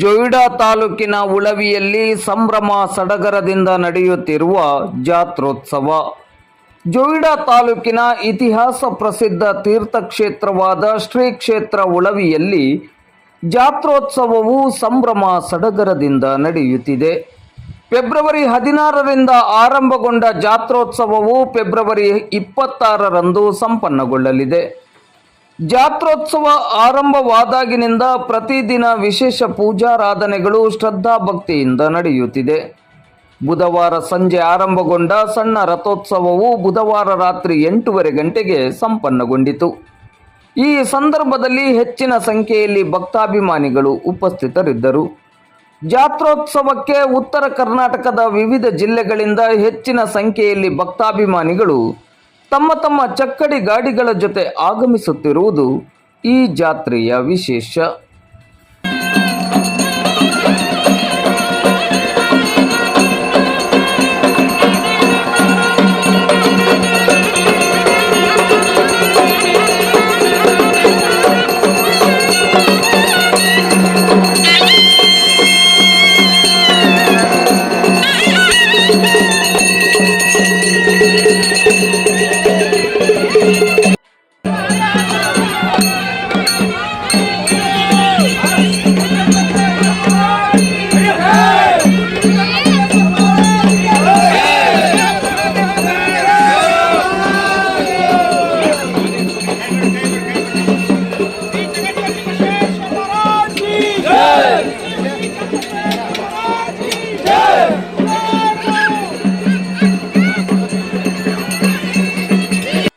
ಜೊಯಿಡಾ ತಾಲೂಕಿನ ಉಳವಿಯಲ್ಲಿ ಸಂಭ್ರಮ ಸಡಗರದಿಂದ ನಡೆಯುತ್ತಿರುವ ಜಾತ್ರೋತ್ಸವ. ಜೊಯಿಡಾ ತಾಲೂಕಿನ ಇತಿಹಾಸ ಪ್ರಸಿದ್ಧ ತೀರ್ಥಕ್ಷೇತ್ರವಾದ ಶ್ರೀ ಕ್ಷೇತ್ರ ಉಳವಿಯಲ್ಲಿ ಜಾತ್ರೋತ್ಸವವು ಸಂಭ್ರಮ ಸಡಗರದಿಂದ ನಡೆಯುತ್ತಿದೆ. ಫೆಬ್ರವರಿ 16ರಿಂದ ಆರಂಭಗೊಂಡ ಜಾತ್ರೋತ್ಸವವು ಫೆಬ್ರವರಿ 26ರಂದು ಸಂಪನ್ನಗೊಳ್ಳಲಿದೆ. ಜಾತ್ರೋತ್ಸವ ಆರಂಭವಾದಾಗಿನಿಂದ ಪ್ರತಿದಿನ ವಿಶೇಷ ಪೂಜಾರಾಧನೆಗಳು ಶ್ರದ್ಧಾಭಕ್ತಿಯಿಂದ ನಡೆಯುತ್ತಿದೆ. ಬುಧವಾರ ಸಂಜೆ ಆರಂಭಗೊಂಡ ಸಣ್ಣ ರಥೋತ್ಸವವು ಬುಧವಾರ ರಾತ್ರಿ 8:30 ಗಂಟೆಗೆ ಸಂಪನ್ನಗೊಂಡಿತು. ಈ ಸಂದರ್ಭದಲ್ಲಿ ಹೆಚ್ಚಿನ ಸಂಖ್ಯೆಯಲ್ಲಿ ಭಕ್ತಾಭಿಮಾನಿಗಳು ಉಪಸ್ಥಿತರಿದ್ದರು. ಜಾತ್ರೋತ್ಸವಕ್ಕೆ ಉತ್ತರ ಕರ್ನಾಟಕದ ವಿವಿಧ ಜಿಲ್ಲೆಗಳಿಂದ ಹೆಚ್ಚಿನ ಸಂಖ್ಯೆಯಲ್ಲಿ ಭಕ್ತಾಭಿಮಾನಿಗಳು ತಮ್ಮ ತಮ್ಮ ಚಕ್ಕಡಿ ಗಾಡಿಗಳ ಜೊತೆ ಆಗಮಿಸುತ್ತಿರುವುದು ಈ ಜಾತ್ರೆಯ ವಿಶೇಷ.